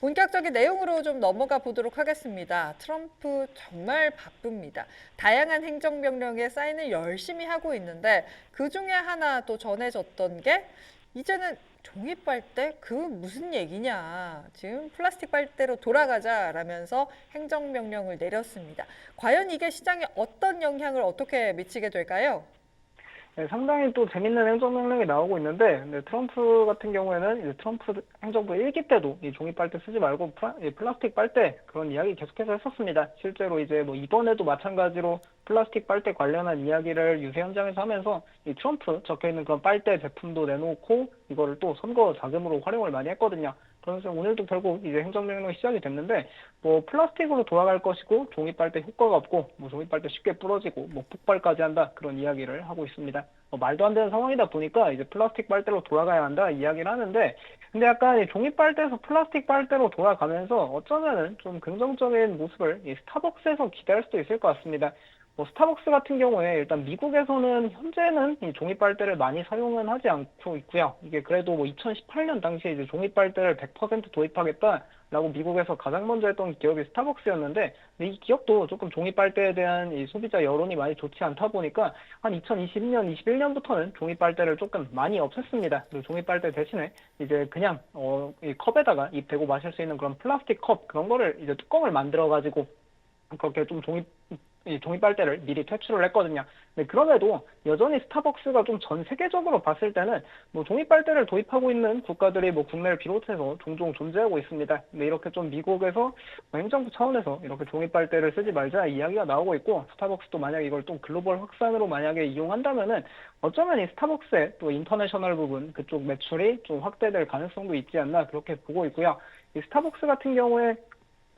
본격적인 내용으로 좀 넘어가 보도록 하겠습니다. 트럼프 정말 바쁩니다. 다양한 행정명령에 사인을 열심히 하고 있는데 그 중에 하나 또 전해졌던 게 이제는 종이 빨대? 그 무슨 얘기냐. 지금 플라스틱 빨대로 돌아가자라면서 행정명령을 내렸습니다. 과연 이게 시장에 어떤 영향을 어떻게 미치게 될까요? 네, 상당히 또 재밌는 행정명령이 나오고 있는데, 트럼프 같은 경우에는 이제 트럼프 행정부 1기 때도 이 종이 빨대 쓰지 말고 이 플라스틱 빨대 그런 이야기 계속해서 했었습니다. 실제로 이제 뭐 이번에도 마찬가지로 플라스틱 빨대 관련한 이야기를 유세 현장에서 하면서 이 트럼프 적혀 있는 그런 빨대 제품도 내놓고 이거를 또 선거 자금으로 활용을 많이 했거든요. 그래서 오늘도 결국 이제 행정명령이 시작이 됐는데, 뭐 플라스틱으로 돌아갈 것이고 종이 빨대 효과가 없고 뭐 종이 빨대 쉽게 부러지고 뭐 폭발까지 한다 그런 이야기를 하고 있습니다. 말도 안 되는 상황이다 보니까 이제 플라스틱 빨대로 돌아가야 한다 이야기를 하는데, 근데 약간 이 종이 빨대에서 플라스틱 빨대로 돌아가면서 어쩌면은 좀 긍정적인 모습을 이 스타벅스에서 기대할 수도 있을 것 같습니다. 뭐 스타벅스 같은 경우에 일단 미국에서는 현재는 이 종이 빨대를 많이 사용은 하지 않고 있고요. 이게 그래도 뭐 2018년 당시에 이제 종이 빨대를 100% 도입하겠다라고 미국에서 가장 먼저 했던 기업이 스타벅스였는데, 근데 이 기업도 조금 종이 빨대에 대한 이 소비자 여론이 많이 좋지 않다 보니까 한 2020년, 21년부터는 종이 빨대를 조금 많이 없앴습니다. 그리고 종이 빨대 대신에 이제 그냥 이 컵에다가 입 대고 마실 수 있는 그런 플라스틱 컵 그런 거를 이제 뚜껑을 만들어 가지고 그렇게 좀 이 종이 빨대를 미리 퇴출을 했거든요. 근데 그럼에도 여전히 스타벅스가 좀 전 세계적으로 봤을 때는 뭐 종이 빨대를 도입하고 있는 국가들이 뭐 국내를 비롯해서 종종 존재하고 있습니다. 근데 이렇게 좀 미국에서 뭐 행정부 차원에서 이렇게 종이 빨대를 쓰지 말자 이야기가 나오고 있고, 스타벅스도 만약 이걸 또 글로벌 확산으로 만약에 이용한다면은 어쩌면 이 스타벅스의 또 인터내셔널 부분 그쪽 매출이 좀 확대될 가능성도 있지 않나 그렇게 보고 있고요. 이 스타벅스 같은 경우에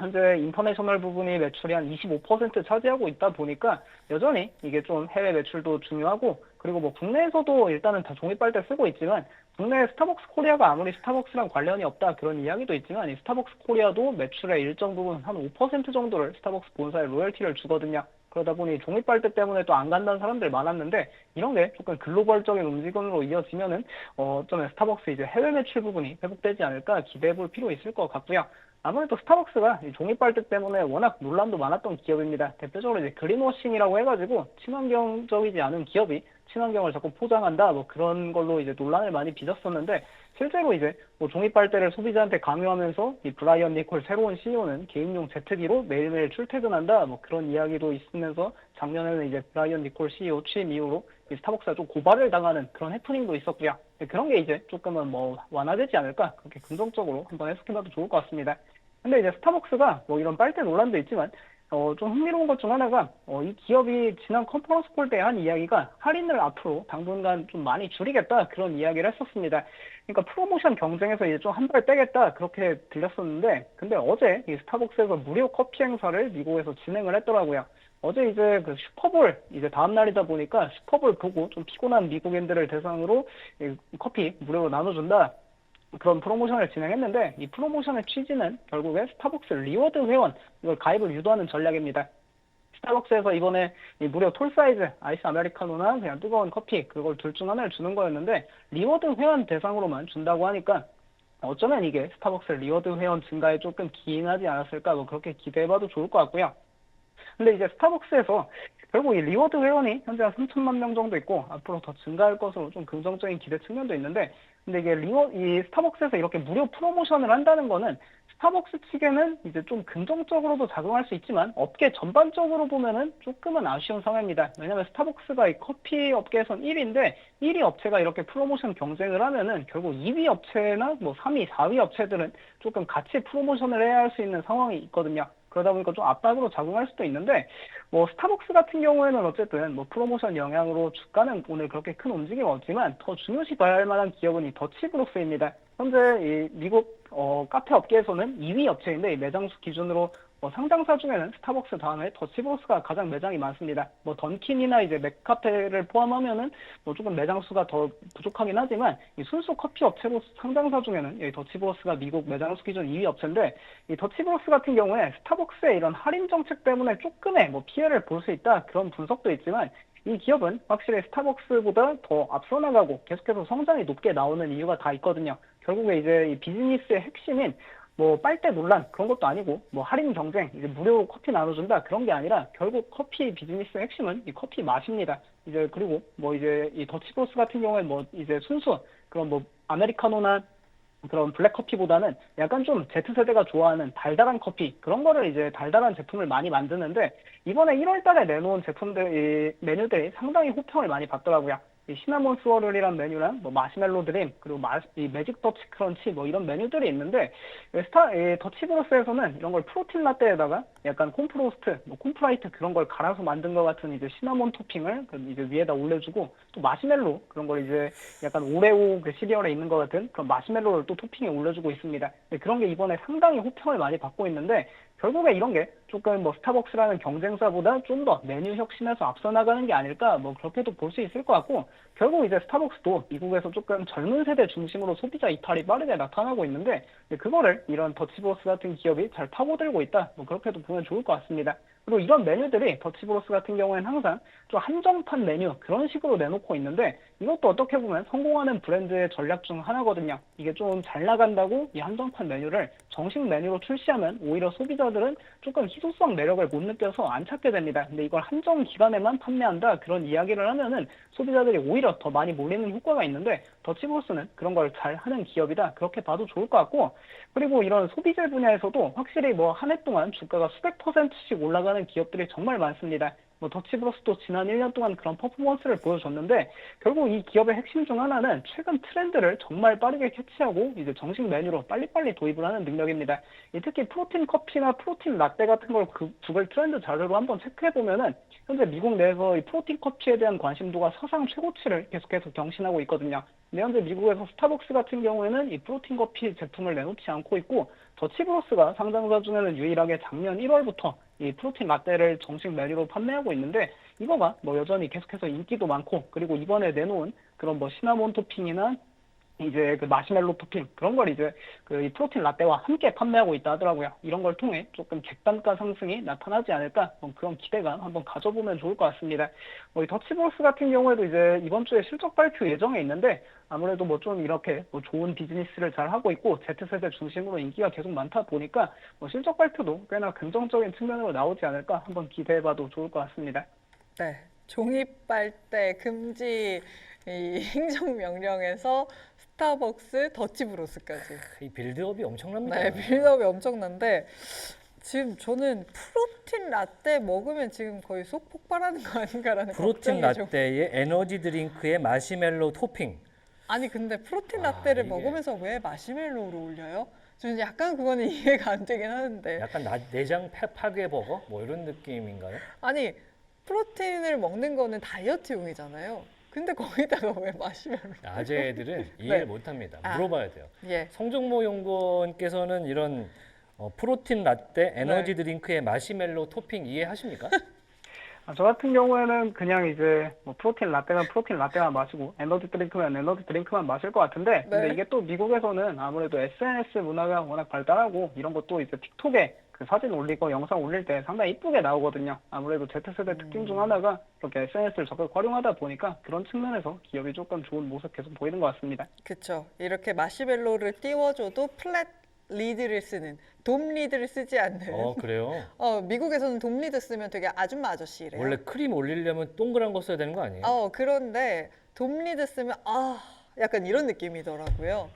현재 인터내셔널 부분이 매출이 한 25% 차지하고 있다 보니까 여전히 이게 좀 해외 매출도 중요하고, 그리고 뭐 국내에서도 일단은 다 종이 빨대 쓰고 있지만 국내 스타벅스 코리아가 아무리 스타벅스랑 관련이 없다 그런 이야기도 있지만 이 스타벅스 코리아도 매출의 일정 부분 한 5% 정도를 스타벅스 본사에 로열티를 주거든요. 그러다 보니 종이 빨대 때문에 또 안 간다는 사람들 많았는데, 이런 게 조금 글로벌적인 움직임으로 이어지면은 어쩌면 스타벅스 이제 해외 매출 부분이 회복되지 않을까 기대해 볼 필요 있을 것 같고요. 아무래도 스타벅스가 이 종이 빨대 때문에 워낙 논란도 많았던 기업입니다. 대표적으로 이제 그린워싱이라고 해가지고 친환경적이지 않은 기업이 친환경을 자꾸 포장한다 뭐 그런 걸로 이제 논란을 많이 빚었었는데, 실제로 이제 뭐 종이 빨대를 소비자한테 강요하면서 이 브라이언 니콜 새로운 CEO는 개인용 제트기로 매일매일 출퇴근한다 뭐 그런 이야기도 있으면서 작년에는 이제 브라이언 니콜 CEO 취임 이후로 이 스타벅스가 좀 고발을 당하는 그런 해프닝도 있었고요. 그런 게 이제 조금은 뭐 완화되지 않을까 그렇게 긍정적으로 한번 해석해봐도 좋을 것 같습니다. 근데 이제 스타벅스가 뭐 이런 빨대 논란도 있지만 좀 흥미로운 것 중 하나가 이 기업이 지난 컨퍼런스 콜 때 한 이야기가 할인을 앞으로 당분간 좀 많이 줄이겠다 그런 이야기를 했었습니다. 그러니까 프로모션 경쟁에서 이제 좀 한 발 빼겠다 그렇게 들렸었는데, 근데 어제 이 스타벅스에서 무료 커피 행사를 미국에서 진행을 했더라고요. 어제 이제 그 슈퍼볼 이제 다음 날이다 보니까 슈퍼볼 보고 좀 피곤한 미국인들을 대상으로 이 커피 무료로 나눠준다 그런 프로모션을 진행했는데, 이 프로모션의 취지는 결국에 스타벅스 리워드 회원 이걸 가입을 유도하는 전략입니다. 스타벅스에서 이번에 이 무료 톨 사이즈 아이스 아메리카노나 그냥 뜨거운 커피 그걸 둘 중 하나를 주는 거였는데, 리워드 회원 대상으로만 준다고 하니까 어쩌면 이게 스타벅스 리워드 회원 증가에 조금 기인하지 않았을까 뭐 그렇게 기대해봐도 좋을 것 같고요. 근데 이제 스타벅스에서 결국 이 리워드 회원이 현재 한 3천만 명 정도 있고 앞으로 더 증가할 것으로 좀 긍정적인 기대 측면도 있는데, 근데 이게 이 스타벅스에서 이렇게 무료 프로모션을 한다는 거는 스타벅스 측에는 이제 좀 긍정적으로도 작용할 수 있지만 업계 전반적으로 보면은 조금은 아쉬운 상황입니다. 왜냐하면 스타벅스가 이 커피 업계에선 1위인데 1위 업체가 이렇게 프로모션 경쟁을 하면은 결국 2위 업체나 뭐 3위, 4위 업체들은 조금 같이 프로모션을 해야 할 수 있는 상황이 있거든요. 그러다 보니까 좀 압박으로 작용할 수도 있는데, 뭐 스타벅스 같은 경우에는 어쨌든 뭐 프로모션 영향으로 주가는 오늘 그렇게 큰 움직임이 없지만 더 중요시 봐야 할 만한 기업은 이 더치브로스입니다. 현재 이 미국 카페 업계에서는 2위 업체인데, 이 매장수 기준으로 상장사 중에는 스타벅스 다음에 더치브로스가 가장 매장이 많습니다. 뭐 던킨이나 이제 맥카페를 포함하면은 뭐 조금 매장 수가 더 부족하긴 하지만 이 순수 커피 업체로 상장사 중에는 이 더치브로스가 미국 매장 수 기준 2위 업체인데, 이 더치브로스 같은 경우에 스타벅스의 이런 할인 정책 때문에 조금의 뭐 피해를 볼 수 있다 그런 분석도 있지만, 이 기업은 확실히 스타벅스보다 더 앞서 나가고 계속해서 성장이 높게 나오는 이유가 다 있거든요. 결국에 이제 이 비즈니스의 핵심인 뭐 빨대 논란 그런 것도 아니고 뭐 할인 경쟁 이제 무료 커피 나눠준다 그런 게 아니라 결국 커피 비즈니스의 핵심은 이 커피 맛입니다. 이제 그리고 뭐 이제 이 더치브로스 같은 경우에는 뭐 이제 순수 그런 뭐 아메리카노나 그런 블랙커피보다는 약간 좀 Z세대가 좋아하는 달달한 커피 그런 거를 이제 달달한 제품을 많이 만드는데 이번에 1월 달에 내놓은 제품들 이 메뉴들이 상당히 호평을 많이 받더라고요. 이 시나몬 스워럴이란 메뉴랑 뭐 마시멜로 드림 그리고 이 매직 더치 크런치 뭐 이런 메뉴들이 있는데 이 더치브로스에서는 이런 걸 프로틴 라떼에다가 약간 콤프로스트, 뭐 콤프라이트 그런 걸 갈아서 만든 것 같은 이제 시나몬 토핑을 이제 위에다 올려주고 또 마시멜로 그런 걸 이제 약간 오레오 그 시리얼에 있는 것 같은 그런 마시멜로를 또 토핑에 올려주고 있습니다. 그런 게 이번에 상당히 호평을 많이 받고 있는데 결국에 이런 게 조금 뭐 스타벅스라는 경쟁사보다 좀 더 메뉴 혁신에서 앞서 나가는 게 아닐까 뭐 그렇게도 볼 수 있을 것 같고 결국 이제 스타벅스도 미국에서 조금 젊은 세대 중심으로 소비자 이탈이 빠르게 나타나고 있는데 그거를 이런 더치브로스 같은 기업이 잘 파고들고 있다 뭐 그렇게도 보면 좋을 것 같습니다. 그리고 이런 메뉴들이 더치브로스 같은 경우에는 항상 좀 한정판 메뉴 그런 식으로 내놓고 있는데 이것도 어떻게 보면 성공하는 브랜드의 전략 중 하나거든요. 이게 좀 잘 나간다고 이 한정판 메뉴를 정식 메뉴로 출시하면 오히려 소비자들은 조금 희소성 매력을 못 느껴서 안 찾게 됩니다. 근데 이걸 한정 기간에만 판매한다 그런 이야기를 하면은 소비자들이 오히려 더 많이 몰리는 효과가 있는데 더치브로스는 그런 걸 잘 하는 기업이다 그렇게 봐도 좋을 것 같고 그리고 이런 소비재 분야에서도 확실히 뭐 한 해 동안 주가가 수백 %씩 올라가는 기업들이 정말 많습니다. 뭐 더치브로스도 지난 1년 동안 그런 퍼포먼스를 보여줬는데 결국 이 기업의 핵심 중 하나는 최근 트렌드를 정말 빠르게 캐치하고 이제 정식 메뉴로 빨리빨리 도입을 하는 능력입니다. 특히 프로틴 커피나 프로틴 라떼 같은 걸 그 구글 트렌드 자료로 한번 체크해 보면은 현재 미국 내에서 이 프로틴 커피에 대한 관심도가 사상 최고치를 계속해서 경신하고 있거든요. 근데 현재 미국에서 스타벅스 같은 경우에는 이 프로틴 커피 제품을 내놓지 않고 있고 더치브로스가 상장사 중에는 유일하게 작년 1월부터 이 프로틴 라떼를 정식 메뉴로 판매하고 있는데 이거가 뭐 여전히 계속해서 인기도 많고 그리고 이번에 내놓은 그런 뭐 시나몬 토핑이나 이제 그 마시멜로 토핑 그런 걸 이제 그 이 프로틴 라떼와 함께 판매하고 있다 하더라고요. 이런 걸 통해 조금 객단가 상승이 나타나지 않을까 그런 기대감 한번 가져보면 좋을 것 같습니다. 이 더치브로스 같은 경우에도 이제 이번 주에 실적 발표 예정에 있는데 아무래도 뭐 좀 이렇게 뭐 좋은 비즈니스를 잘 하고 있고 Z세대 중심으로 인기가 계속 많다 보니까 뭐 실적 발표도 꽤나 긍정적인 측면으로 나오지 않을까 한번 기대해봐도 좋을 것 같습니다. 네, 종이 빨대 금지 이 행정명령에서 스타벅스, 더치브로스까지. 이 빌드업이 엄청납니다. 네, 빌드업이 엄청난데 지금 저는 프로틴 라떼 먹으면 지금 거의 속 폭발하는 거 아닌가라는 프로틴 걱정이 좀. 라떼에 에너지 드링크에 마시멜로 토핑. 아니 근데 프로틴 라떼를 이게- 먹으면서 왜 마시멜로우를 올려요? 저는 약간 그거는 이해가 안 되긴 하는데. 약간 내장 파괴 버거 뭐 이런 느낌인가요? 아니 프로틴을 먹는 거는 다이어트용이잖아요. 근데 거기다가 왜 마시멜로? 아재들은 이해를 못합니다. 아. 물어봐야 돼요. 예. 성종모 연구원께서는 이런 프로틴 라떼 에너지 네. 드링크에 마시멜로 토핑 이해하십니까? 저 같은 경우에는 그냥 이제 뭐 프로틴 라떼면 프로틴 라떼만 마시고 에너지 드링크면 에너지 드링크만 마실 것 같은데 근데 네. 이게 또 미국에서는 아무래도 SNS 문화가 워낙 발달하고 이런 것도 이제 틱톡에 그 사진 올리고 영상 올릴 때 상당히 이쁘게 나오거든요. 아무래도 Z세대 특징 중 하나가 이렇게 SNS를 적극 활용하다 보니까 그런 측면에서 기업이 조금 좋은 모습 계속 보이는 것 같습니다. 그쵸. 이렇게 마시멜로를 띄워줘도 플랫 리드를 쓰는 돔 리드를 쓰지 않는. 그래요? 미국에서는 돔 리드 쓰면 되게 아줌마 아저씨래요. 원래 크림 올리려면 동그란 거 써야 되는 거 아니에요? 그런데 돔 리드 쓰면 약간 이런 느낌이더라고요.